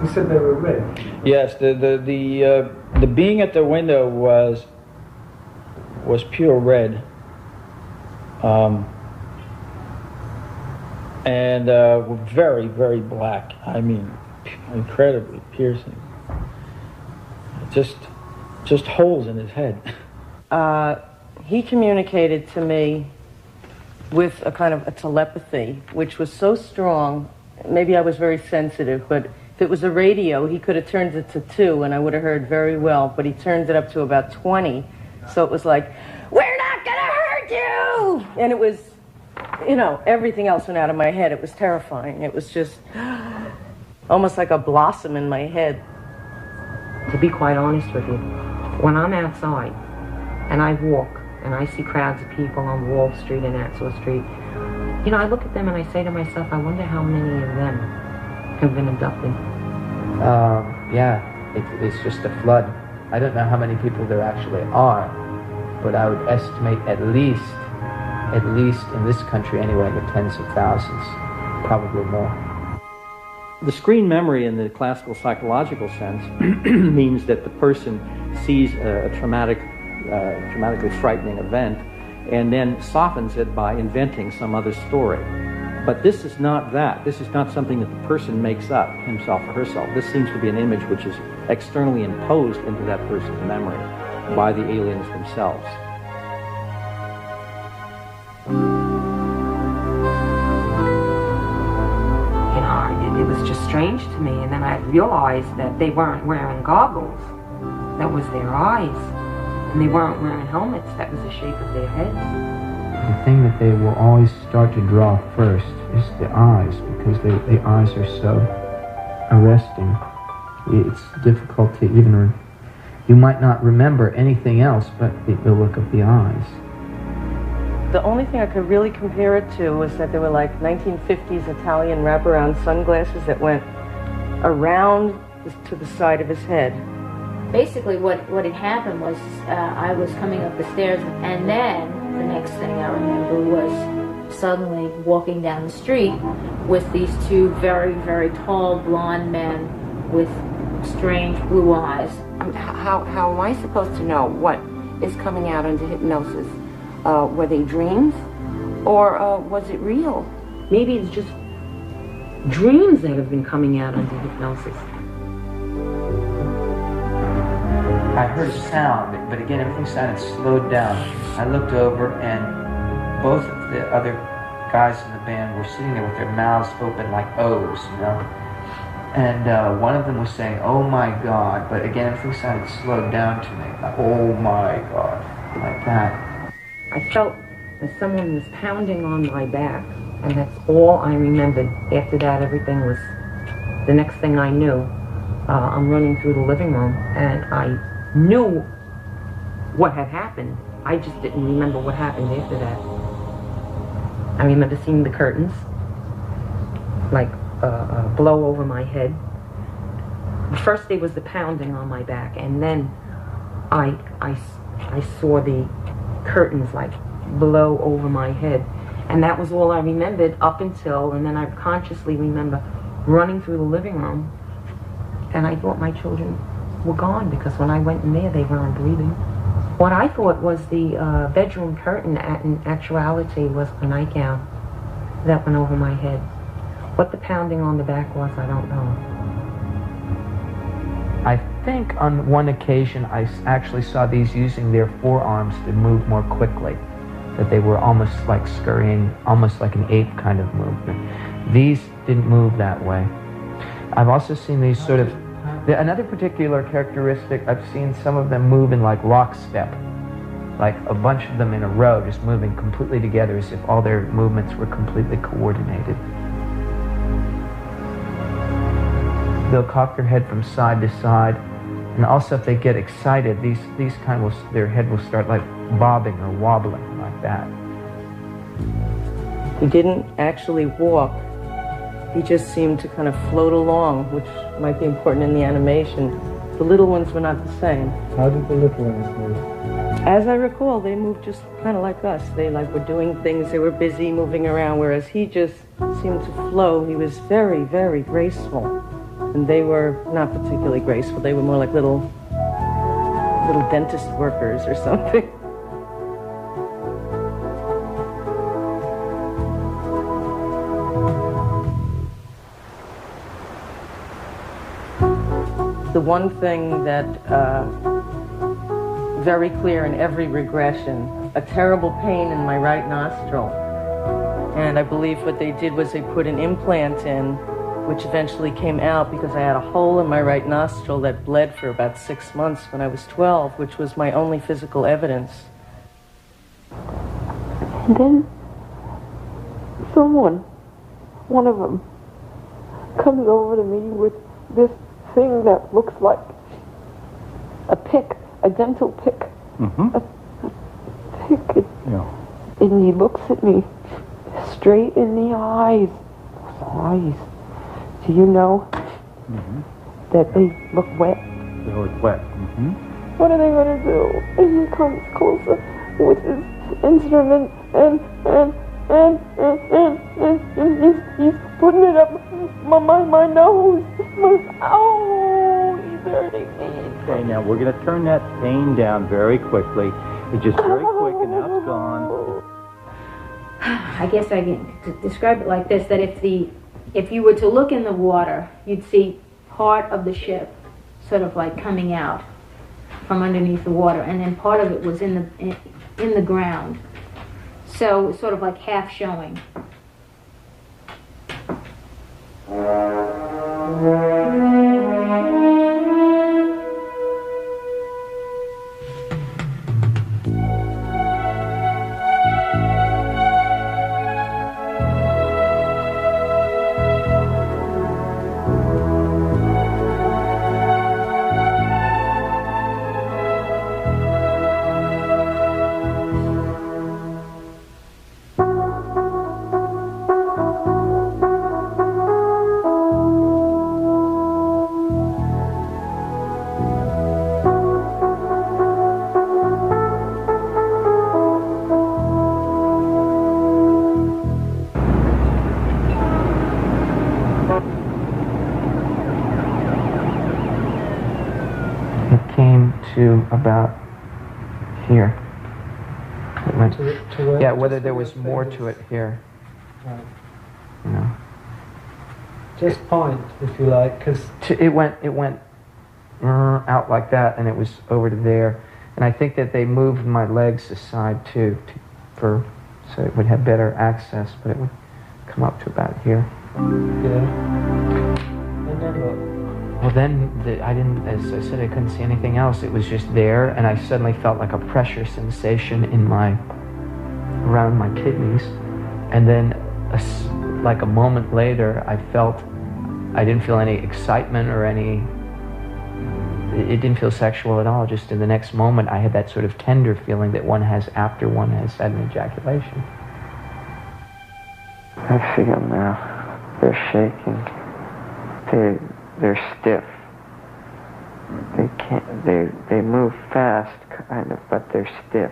You said they were red. Yes, the being at the window was pure red, and very, very black. I mean, incredibly piercing. Just holes in his head. He communicated to me with a kind of a telepathy, which was so strong. Maybe I was very sensitive, but if it was a radio, he could have turned it to 2 and I would have heard very well, but he turned it up to about 20. So it was like, "We're not gonna hurt you!" And it was, you know, everything else went out of my head. It was terrifying. It was just almost like a blossom in my head. To be quite honest with you, when I'm outside and I walk and I see crowds of people on Wall Street and Nassau Street, you know, I look at them and I say to myself, I wonder how many of them have been abducted. Yeah, it's just a flood. I don't know how many people there actually are, but I would estimate at least in this country anyway, in the tens of thousands, probably more. The screen memory in the classical psychological sense means that the person sees a traumatically frightening event and then softens it by inventing some other story. But this is not that. This is not something that the person makes up, himself or herself. This seems to be an image which is externally imposed into that person's memory by the aliens themselves. You know, it was just strange to me, and then I realized that they weren't wearing goggles. That was their eyes. And they weren't wearing helmets. That was the shape of their heads. The thing that they will always start to draw first is the eyes, because the eyes are so arresting. It's difficult to even... You might not remember anything else but the look of the eyes. The only thing I could really compare it to was that there were like 1950s Italian wraparound sunglasses that went around to the side of his head. Basically what had happened was I was coming up the stairs, and then the next thing I remember was suddenly walking down the street with these 2 very, very tall blonde men with strange blue eyes. How am I supposed to know what is coming out under hypnosis? Were they dreams, or was it real? Maybe it's just dreams that have been coming out under hypnosis. I heard a sound, but again, everything sounded slowed down. I looked over, and both of the other guys in the band were sitting there with their mouths open like O's, you know? And one of them was saying, "Oh my God," but again, everything sounded slowed down to me. Like, "Oh my God," like that. I felt that someone was pounding on my back, and that's all I remembered. After that, everything was, the next thing I knew, I'm running through the living room, and I knew what had happened. I just didn't remember what happened after that. I remember seeing the curtains, like, blow over my head. First there was the pounding on my back, and then I saw the curtains like blow over my head, and that was all I remembered up until, and then I consciously remember running through the living room, and I thought my children were gone, because when I went in there they weren't breathing. What I thought was the bedroom curtain in actuality was a nightgown that went over my head. What the pounding on the back was, I don't know. I think on one occasion I actually saw these using their forearms to move more quickly. That they were almost like scurrying, almost like an ape kind of movement. These didn't move that way. I've also seen these sort of... Another particular characteristic, I've seen some of them move in like lockstep. Like a bunch of them in a row, just moving completely together as if all their movements were completely coordinated. They'll cock their head from side to side, and also if they get excited, these kind will, their head will start like bobbing or wobbling like that. He didn't actually walk. He just seemed to kind of float along, which might be important in the animation. The little ones were not the same. How did the little ones move? As I recall, they moved just kind of like us. They like were doing things, they were busy moving around, whereas he just seemed to flow. He was very, very graceful. And they were not particularly graceful. They were more like little dentist workers or something. The one thing that very clear in every regression, a terrible pain in my right nostril. And I believe what they did was they put an implant in, which eventually came out because I had a hole in my right nostril that bled for about 6 months when I was 12, which was my only physical evidence. And then someone, one of them, comes over to me with this thing that looks like a pick, a dental pick. Mm-hmm. A pick. Yeah. And he looks at me straight in the eyes. Eyes. Do you know that they look wet? They look wet. Mm-hmm. What are they going to do? And he comes closer with his instrument and he's putting it up my nose. Oh, he's hurting me. Okay, now we're going to turn that pain down very quickly. It's just very quick and now it's gone. I guess I can describe it like this, that if you were to look in the water, you'd see part of the ship sort of like coming out from underneath the water, and then part of it was in the ground. So sort of like half showing. To about here. It went, To where? yeah, whether Just there where was your more fingers- to it here. Right. You know. Just point, if you like, because It went out like that, and it was over to there. And I think that they moved my legs aside too, so it would have better access, but it would come up to about here. yeah. And then what? Well, then I didn't, as I said, I couldn't see anything else. It was just there, and I suddenly felt like a pressure sensation around my kidneys. And then, like a moment later, I didn't feel any excitement or it didn't feel sexual at all. Just in the next moment, I had that sort of tender feeling that one has after one has had an ejaculation. I feel them now. They're shaking. They're stiff. They can't. They move fast, kind of, but they're stiff.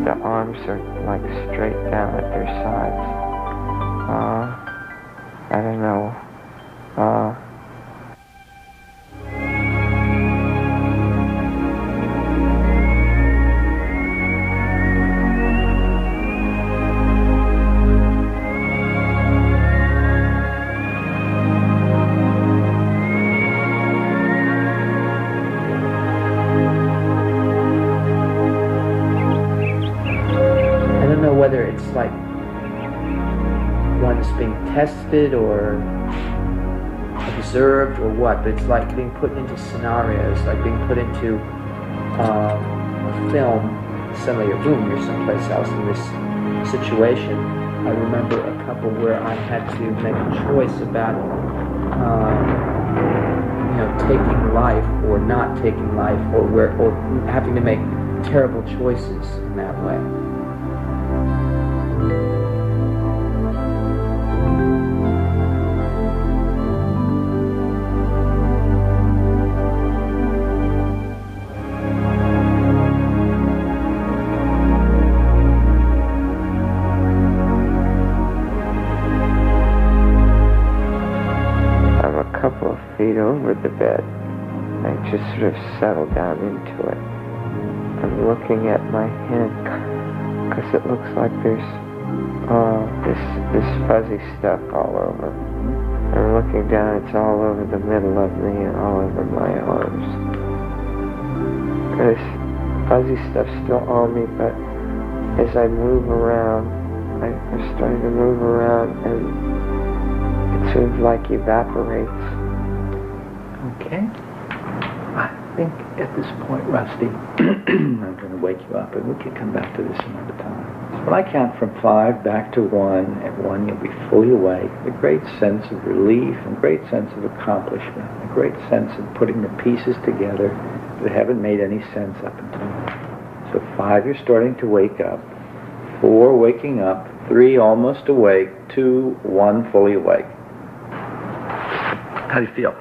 The arms are like straight down at their sides. I don't know. Whether it's like one's being tested or observed or what, but it's like being put into scenarios, like being put into a film. Suddenly, boom, you're someplace else in this situation. I remember a couple where I had to make a choice about, taking life or not taking life, or having to make terrible choices in that way. feet over the bed. I just sort of settle down into it. I'm looking at my hand because it looks like there's this fuzzy stuff all over. I'm looking down, it's all over the middle of me and all over my arms. This fuzzy stuff's still on me, but as I move around, I'm starting to move around and it sort of like evaporates. Okay. I think at this point, Rusty, I'm going to wake you up, and we can come back to this another time. So when I count from 5 back to 1, at 1 you'll be fully awake, a great sense of relief, and great sense of accomplishment, a great sense of putting the pieces together that haven't made any sense up until now. So 5, you're starting to wake up. 4, waking up. 3, almost awake. 2, 1, fully awake. How do you feel?